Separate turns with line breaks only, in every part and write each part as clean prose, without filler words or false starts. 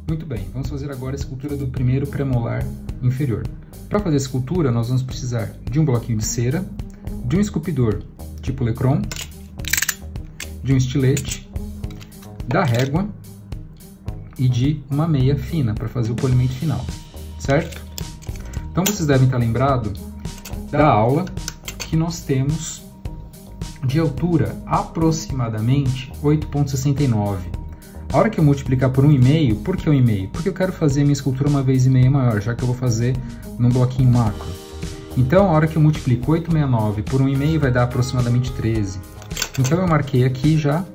Muito bem, vamos fazer agora a escultura do primeiro premolar inferior. Para fazer a escultura, nós vamos precisar de um bloquinho de cera, de um esculpidor tipo Lecron, de um estilete, da régua e de uma meia fina para fazer o polimento final, certo? Então vocês devem estar lembrados da aula que nós temos de altura aproximadamente 8,69. A hora que eu multiplicar por 1,5, por que 1,5? Porque eu quero fazer a minha escultura uma vez e meia maior, já que eu vou fazer num bloquinho macro. Então, a hora que eu multiplico 869 por 1,5 vai dar aproximadamente 13. Então, eu marquei aqui já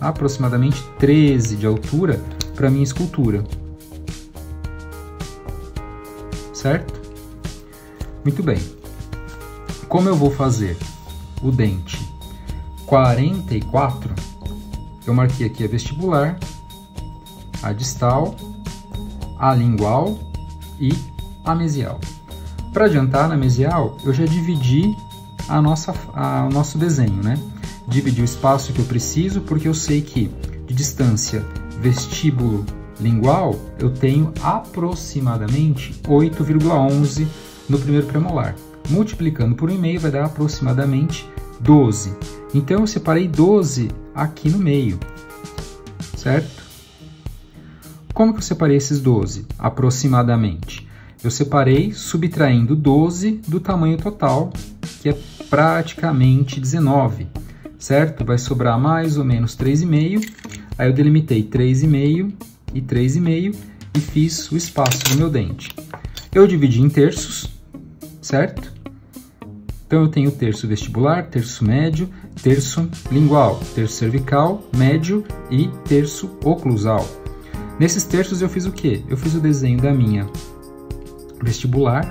aproximadamente 13 de altura para minha escultura. Certo? Muito bem. Como eu vou fazer o dente 44, eu marquei aqui a vestibular, a distal, a lingual e a mesial. Para adiantar na mesial, eu já dividi o nosso desenho, né? Dividi o espaço que eu preciso, porque eu sei que de distância vestíbulo lingual, eu tenho aproximadamente 8,11 no primeiro premolar. Multiplicando por 1,5 vai dar aproximadamente 12. Então, eu separei 12 aqui no meio, certo? Como que eu separei esses 12? Aproximadamente. Eu separei subtraindo 12 do tamanho total, que é praticamente 19, certo? Vai sobrar mais ou menos 3,5. Aí eu delimitei 3,5 e 3,5 e fiz o espaço do meu dente. Eu dividi em terços, certo? Então, eu tenho terço vestibular, terço médio, terço lingual, terço cervical, médio e terço oclusal. Nesses terços eu fiz o quê? Eu fiz o desenho da minha vestibular.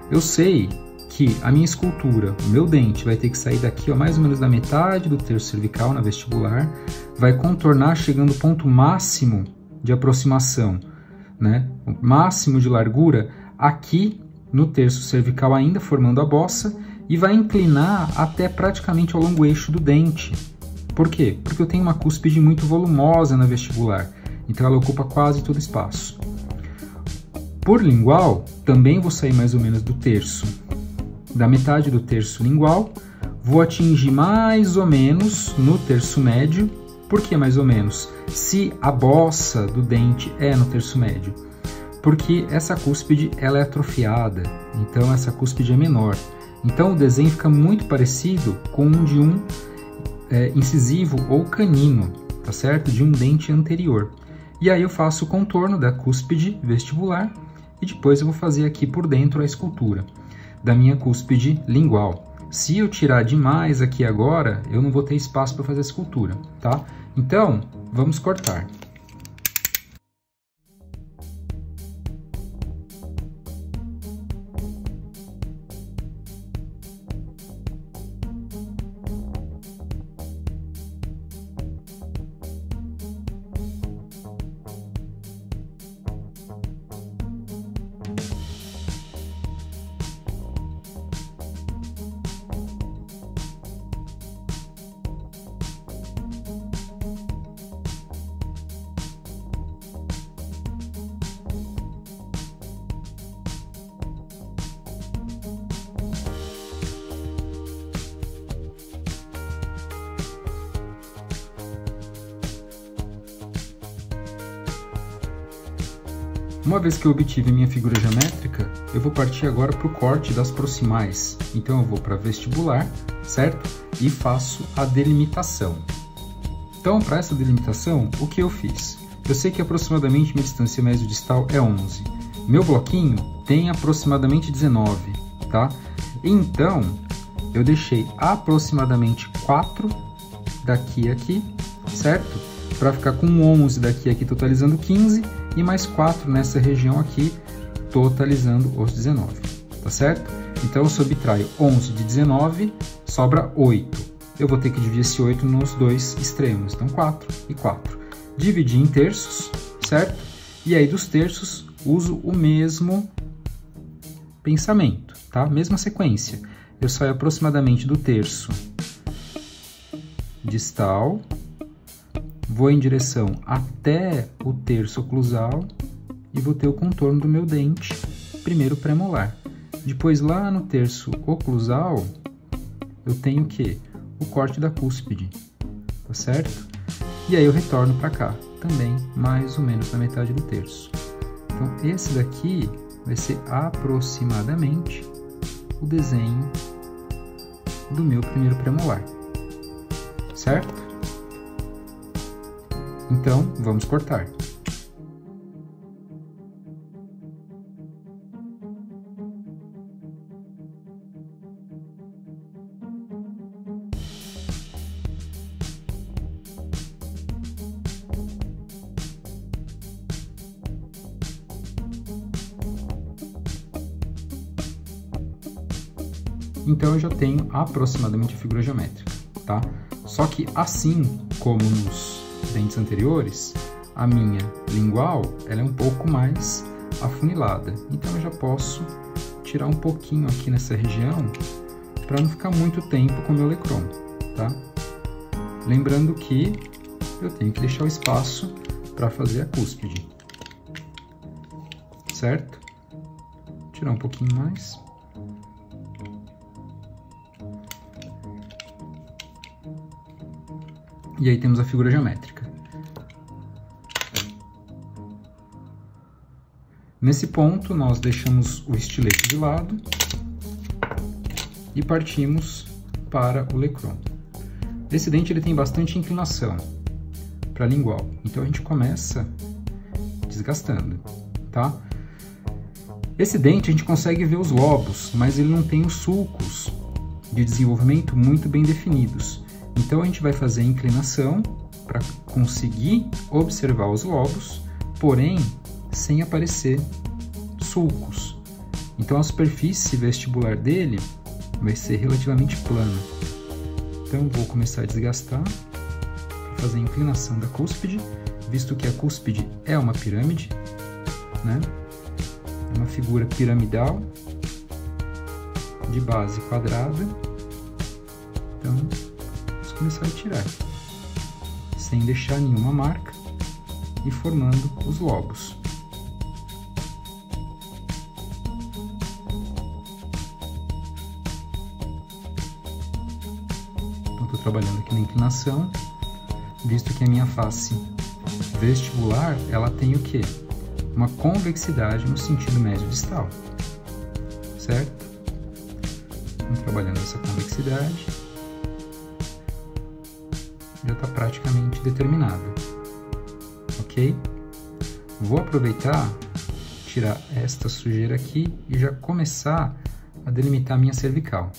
Eu sei que a minha escultura, o meu dente, vai ter que sair daqui, ó, mais ou menos da metade do terço cervical na vestibular, vai contornar chegando ao ponto máximo de aproximação, né? O máximo de largura aqui no terço cervical ainda formando a bossa, e vai inclinar até praticamente ao longo eixo do dente. Por quê? Porque eu tenho uma cúspide muito volumosa na vestibular, então ela ocupa quase todo o espaço. Por lingual, também vou sair mais ou menos do terço, da metade do terço lingual, vou atingir mais ou menos no terço médio. Por que mais ou menos? Se a bossa do dente é no terço médio. Porque essa cúspide ela é atrofiada, então essa cúspide é menor. Então o desenho fica muito parecido com o de um incisivo ou canino, tá certo? De um dente anterior. E aí eu faço o contorno da cúspide vestibular e depois eu vou fazer aqui por dentro a escultura da minha cúspide lingual. Se eu tirar demais aqui agora, eu não vou ter espaço para fazer a escultura, tá? Então, vamos cortar. Uma vez que eu obtive a minha figura geométrica, eu vou partir agora para o corte das proximais. Então eu vou para vestibular, certo? E faço a delimitação. Então, para essa delimitação, o que eu fiz? Eu sei que aproximadamente minha distância mesodistal é 11. Meu bloquinho tem aproximadamente 19, tá? Então, eu deixei aproximadamente 4 daqui a aqui, certo? Para ficar com 11 daqui a aqui, totalizando 15. E mais 4 nessa região aqui, totalizando os 19, tá certo? Então, eu subtraio 11 de 19, sobra 8. Eu vou ter que dividir esse 8 nos dois extremos, então 4 e 4. Dividir em terços, certo? E aí, dos terços, uso o mesmo pensamento, tá? Mesma sequência. Eu saio aproximadamente do terço distal, vou em direção até o terço oclusal e vou ter o contorno do meu dente, primeiro premolar. Depois, lá no terço oclusal, eu tenho o quê? O corte da cúspide, tá certo? E aí eu retorno para cá, também mais ou menos na metade do terço. Então, esse daqui vai ser aproximadamente o desenho do meu primeiro premolar, certo? Então, vamos cortar. Então eu já tenho aproximadamente a figura geométrica, tá? Só que assim como nos dentes anteriores, a minha lingual ela é um pouco mais afunilada. Então eu já posso tirar um pouquinho aqui nessa região para não ficar muito tempo com o meu Electron, tá? Lembrando que eu tenho que deixar o espaço para fazer a cúspide, certo? Vou tirar um pouquinho mais. E aí temos a figura geométrica. Nesse ponto, nós deixamos o estilete de lado e partimos para o Electron. Esse dente ele tem bastante inclinação para a lingual, então a gente começa desgastando, tá? Esse dente a gente consegue ver os lobos, mas ele não tem os sulcos de desenvolvimento muito bem definidos. Então a gente vai fazer a inclinação para conseguir observar os lobos, porém sem aparecer sulcos. Então a superfície vestibular dele vai ser relativamente plana. Então vou começar a desgastar para fazer a inclinação da cúspide, visto que a cúspide é uma pirâmide, né? É uma figura piramidal de base quadrada. Então começar a tirar, sem deixar nenhuma marca e formando os lobos. Então estou trabalhando aqui na inclinação, visto que a minha face vestibular, ela tem o quê? Uma convexidade no sentido médio-distal, certo? Vamos trabalhando essa convexidade. Já está praticamente determinado, ok? Vou aproveitar, tirar esta sujeira aqui e já começar a delimitar a minha cervical,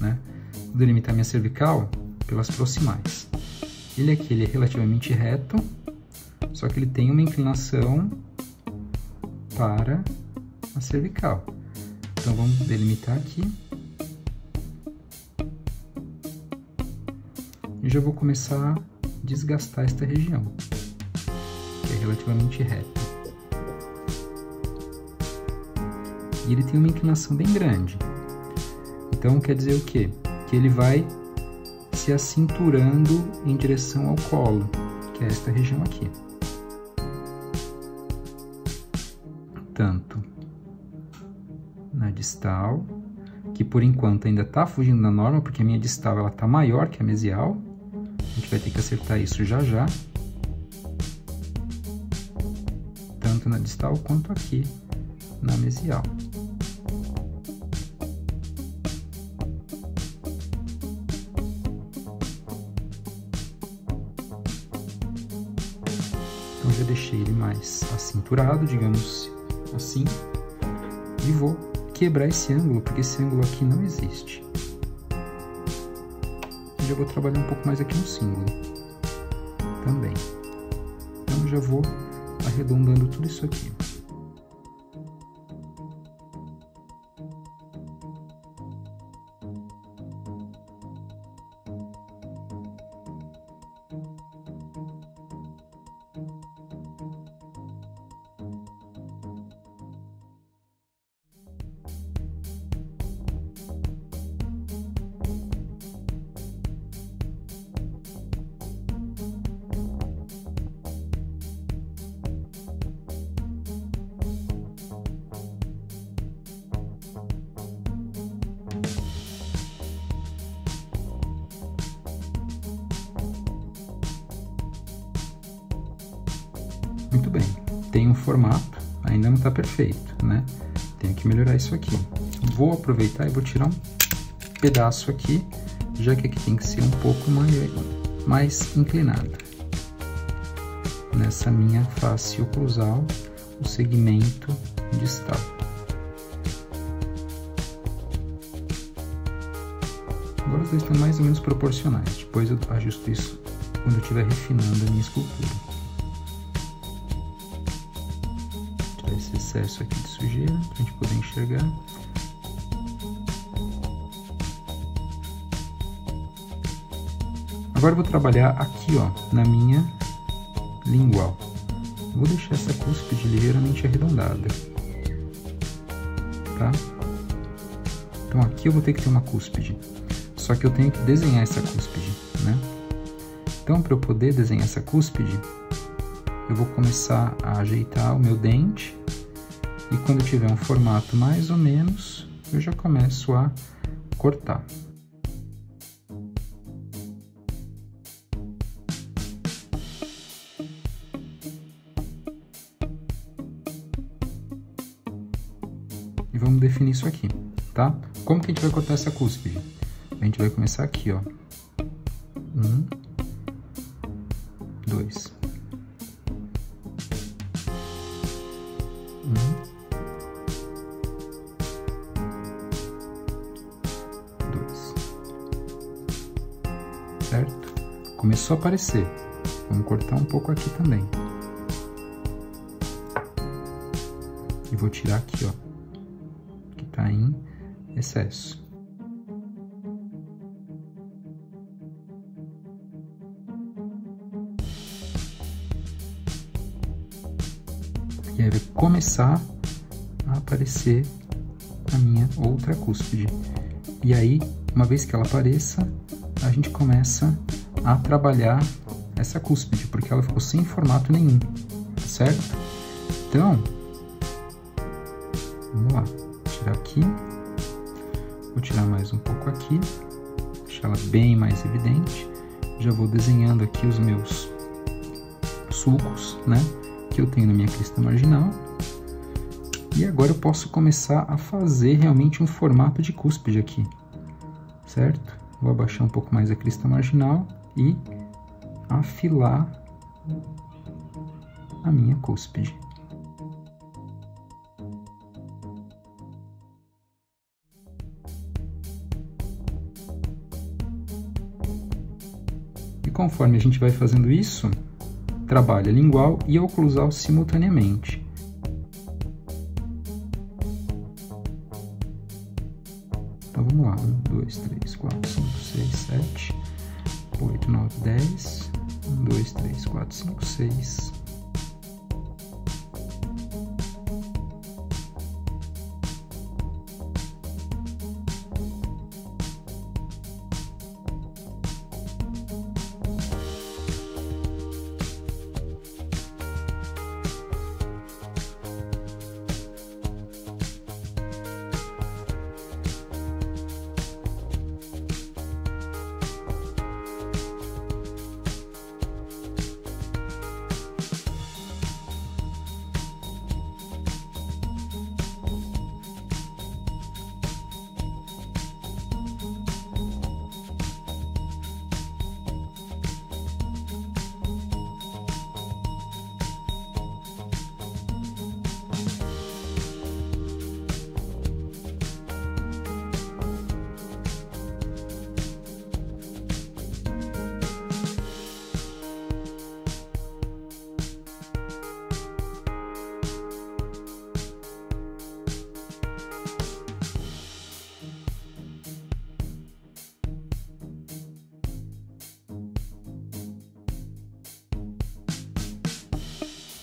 né? Vou delimitar a minha cervical pelas proximais. Ele aqui ele é relativamente reto, só que ele tem uma inclinação para a cervical. Então vamos delimitar aqui. E já vou começar a desgastar esta região, que é relativamente reta. E ele tem uma inclinação bem grande. Então quer dizer o quê? Que ele vai se acinturando em direção ao colo, que é esta região aqui. Tanto na distal, que por enquanto ainda está fugindo da norma, porque a minha distal ela está maior que a mesial. A gente vai ter que acertar isso já já. Tanto na distal quanto aqui na mesial. Então já deixei ele mais acinturado, digamos assim. E vou quebrar esse ângulo, porque esse ângulo aqui não existe. Já vou trabalhar um pouco mais aqui no símbolo também. Então já vou arredondando tudo isso aqui. tem um formato, ainda não está perfeito, né? Tenho que melhorar isso aqui. Vou aproveitar e vou tirar um pedaço aqui, já que aqui tem que ser um pouco mais inclinado. Nessa minha face oclusal, o segmento distal. Agora os dois estão mais ou menos proporcionais, depois eu ajusto isso quando eu estiver refinando a minha escultura. Tirar esse excesso aqui de sujeira, para a gente poder enxergar. Agora eu vou trabalhar aqui, ó, na minha lingual. Vou deixar essa cúspide ligeiramente arredondada, tá? Então aqui eu vou ter que ter uma cúspide, só que eu tenho que desenhar essa cúspide, né? Então, para eu poder desenhar essa cúspide, eu vou começar a ajeitar o meu dente, e quando eu tiver um formato mais ou menos, eu já começo a cortar. E vamos definir isso aqui, tá? Como que a gente vai cortar essa cúspide? A gente vai começar aqui, ó. 1, 2. 1, 2. Certo? Começou a aparecer. Vamos cortar um pouco aqui também. E vou tirar aqui, ó, que tá em excesso. E aí vai começar a aparecer a minha outra cúspide. E aí, uma vez que ela apareça, a gente começa a trabalhar essa cúspide, porque ela ficou sem formato nenhum, certo? Então, vamos lá, vou tirar aqui, vou tirar mais um pouco aqui, deixar ela bem mais evidente. Já vou desenhando aqui os meus sulcos, né, que eu tenho na minha crista marginal. E agora eu posso começar a fazer realmente um formato de cúspide aqui, certo? Vou abaixar um pouco mais a crista marginal e afilar a minha cúspide. E conforme a gente vai fazendo isso, trabalha lingual e oclusal simultaneamente. Então vamos lá, 1, 2, 3, 4, 5, 6, 7, 8, 9, 10, 1, 2, 3, 4, 5, 6.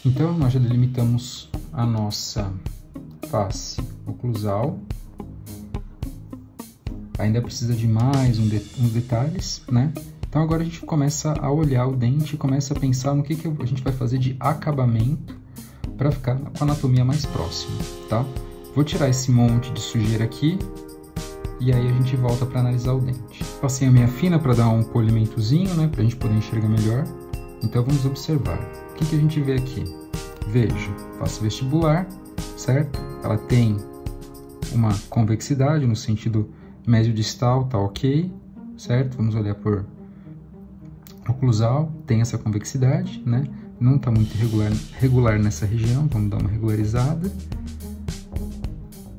Então, nós já delimitamos a nossa face oclusal. Ainda precisa de mais uns detalhes, né? Então, agora a gente começa a olhar o dente e começa a pensar no que a gente vai fazer de acabamento para ficar com a anatomia mais próxima, tá? Vou tirar esse monte de sujeira aqui e aí a gente volta para analisar o dente. Passei a meia fina para dar um polimentozinho, né? Para a gente poder enxergar melhor. Então, vamos observar. O que a gente vê aqui? Veja, faço vestibular, certo? Ela tem uma convexidade no sentido médio-distal, tá ok, certo? Vamos olhar por oclusal, tem essa convexidade, né? Não está muito regular nessa região, vamos dar uma regularizada.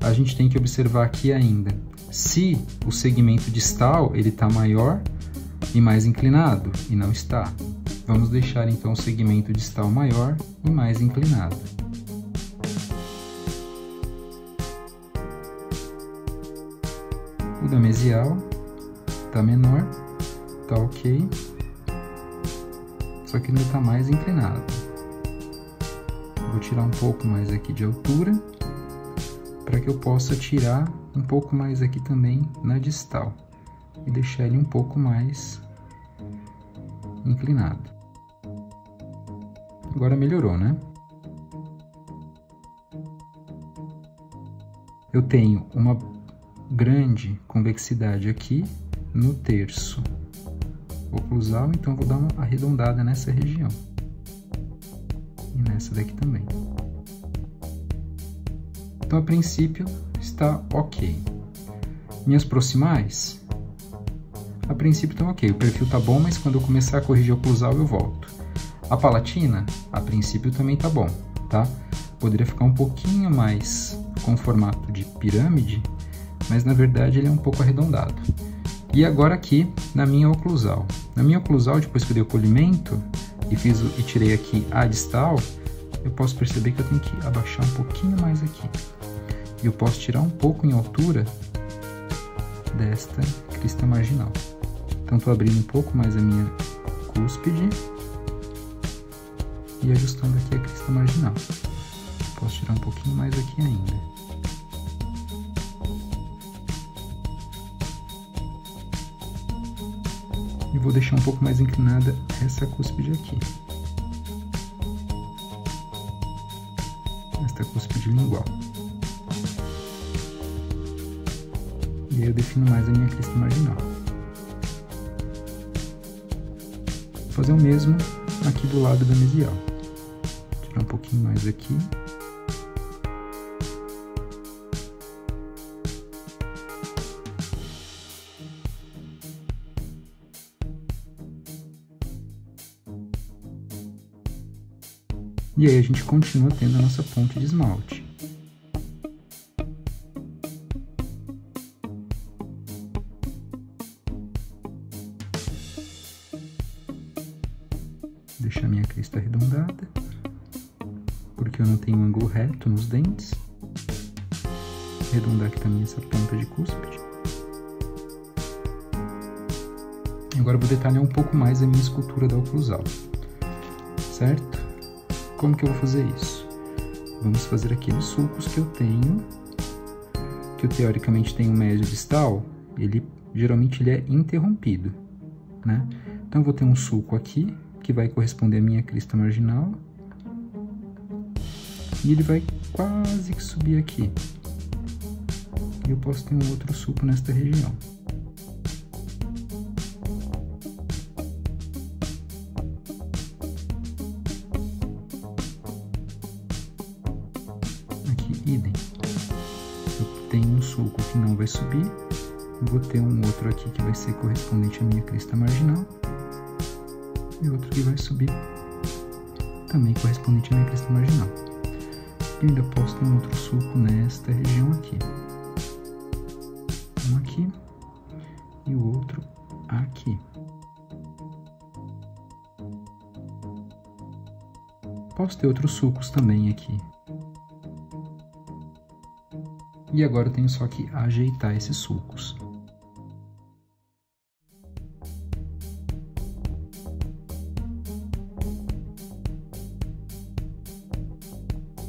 A gente tem que observar aqui ainda, se o segmento distal ele está maior e mais inclinado, e não está. Vamos deixar então o segmento distal maior e mais inclinado. O da mesial está menor, está ok, só que ainda está mais inclinado. Vou tirar um pouco mais aqui de altura, para que eu possa tirar um pouco mais aqui também na distal, e deixar ele um pouco mais inclinado. Agora melhorou, né? Eu tenho uma grande convexidade aqui no terço oclusal, então vou dar uma arredondada nessa região. E nessa daqui também. Então, a princípio, está ok. Minhas proximais, a princípio estão ok. O perfil está bom, mas quando eu começar a corrigir o oclusal, eu volto. A palatina, a princípio, também está bom, tá? Poderia ficar um pouquinho mais com formato de pirâmide, mas na verdade ele é um pouco arredondado. E agora aqui na minha oclusal. Na minha oclusal, depois que eu dei o polimento e tirei aqui a distal, eu posso perceber que eu tenho que abaixar um pouquinho mais aqui. E eu posso tirar um pouco em altura desta crista marginal. Então, estou abrindo um pouco mais a minha cúspide e ajustando aqui a crista marginal. Posso tirar um pouquinho mais aqui ainda. E vou deixar um pouco mais inclinada essa cúspide aqui. Esta cúspide lingual. E aí eu defino mais a minha crista marginal. Vou fazer o mesmo aqui do lado da mesial. Tirar um pouquinho mais aqui. E aí a gente continua tendo a nossa ponte de esmalte. Deixar minha crista arredondada, porque eu não tenho um ângulo reto nos dentes. Arredondar aqui também essa ponta de cúspide. Agora eu vou detalhar um pouco mais a minha escultura da oclusal, certo? Como que eu vou fazer isso? Vamos fazer aqueles sulcos que eu tenho, que eu teoricamente tenho um médio distal, geralmente ele é interrompido, né? Então eu vou ter um sulco aqui, que vai corresponder à minha crista marginal, e ele vai quase que subir aqui. E eu posso ter um outro sulco nesta região. Idem. Eu tenho um sulco que não vai subir, vou ter um outro aqui que vai ser correspondente à minha crista marginal, e outro que vai subir também correspondente à minha crista marginal. E ainda posso ter um outro sulco nesta região aqui. Um aqui e o outro aqui. Posso ter outros sulcos também aqui. E agora eu tenho só que ajeitar esses sulcos.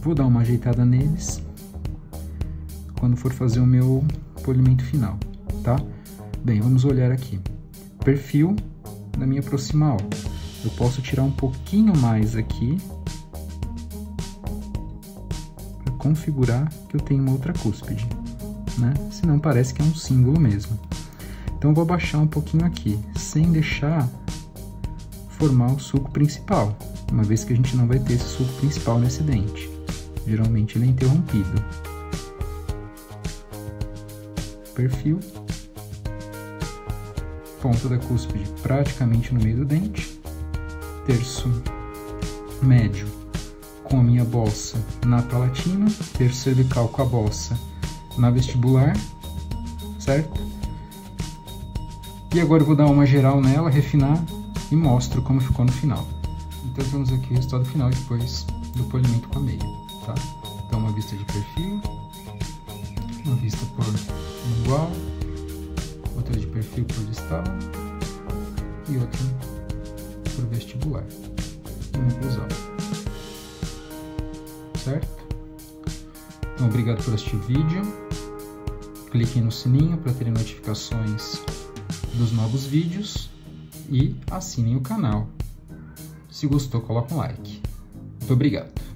Vou dar uma ajeitada neles quando for fazer o meu polimento final, tá? Bem, vamos olhar aqui. Perfil da minha proximal. Eu posso tirar um pouquinho mais aqui, configurar que eu tenho uma outra cúspide, né? Senão parece que é um símbolo mesmo. Então eu vou abaixar um pouquinho aqui, sem deixar formar o sulco principal, uma vez que a gente não vai ter esse sulco principal nesse dente. Geralmente ele é interrompido. Perfil. Ponta da cúspide praticamente no meio do dente. Terço médio com a minha bossa na palatina. Terço cervical com a bossa na vestibular, certo? E agora eu vou dar uma geral nela, refinar e mostro como ficou no final. Então temos aqui o resultado final depois do polimento com a meia, tá? Então uma vista de perfil, uma vista por lingual, outra de perfil por distal e outra por vestibular e uma oclusal, certo? Então obrigado por assistir o vídeo, cliquem no sininho para terem notificações dos novos vídeos e assinem o canal. Se gostou, coloca um like. Muito obrigado.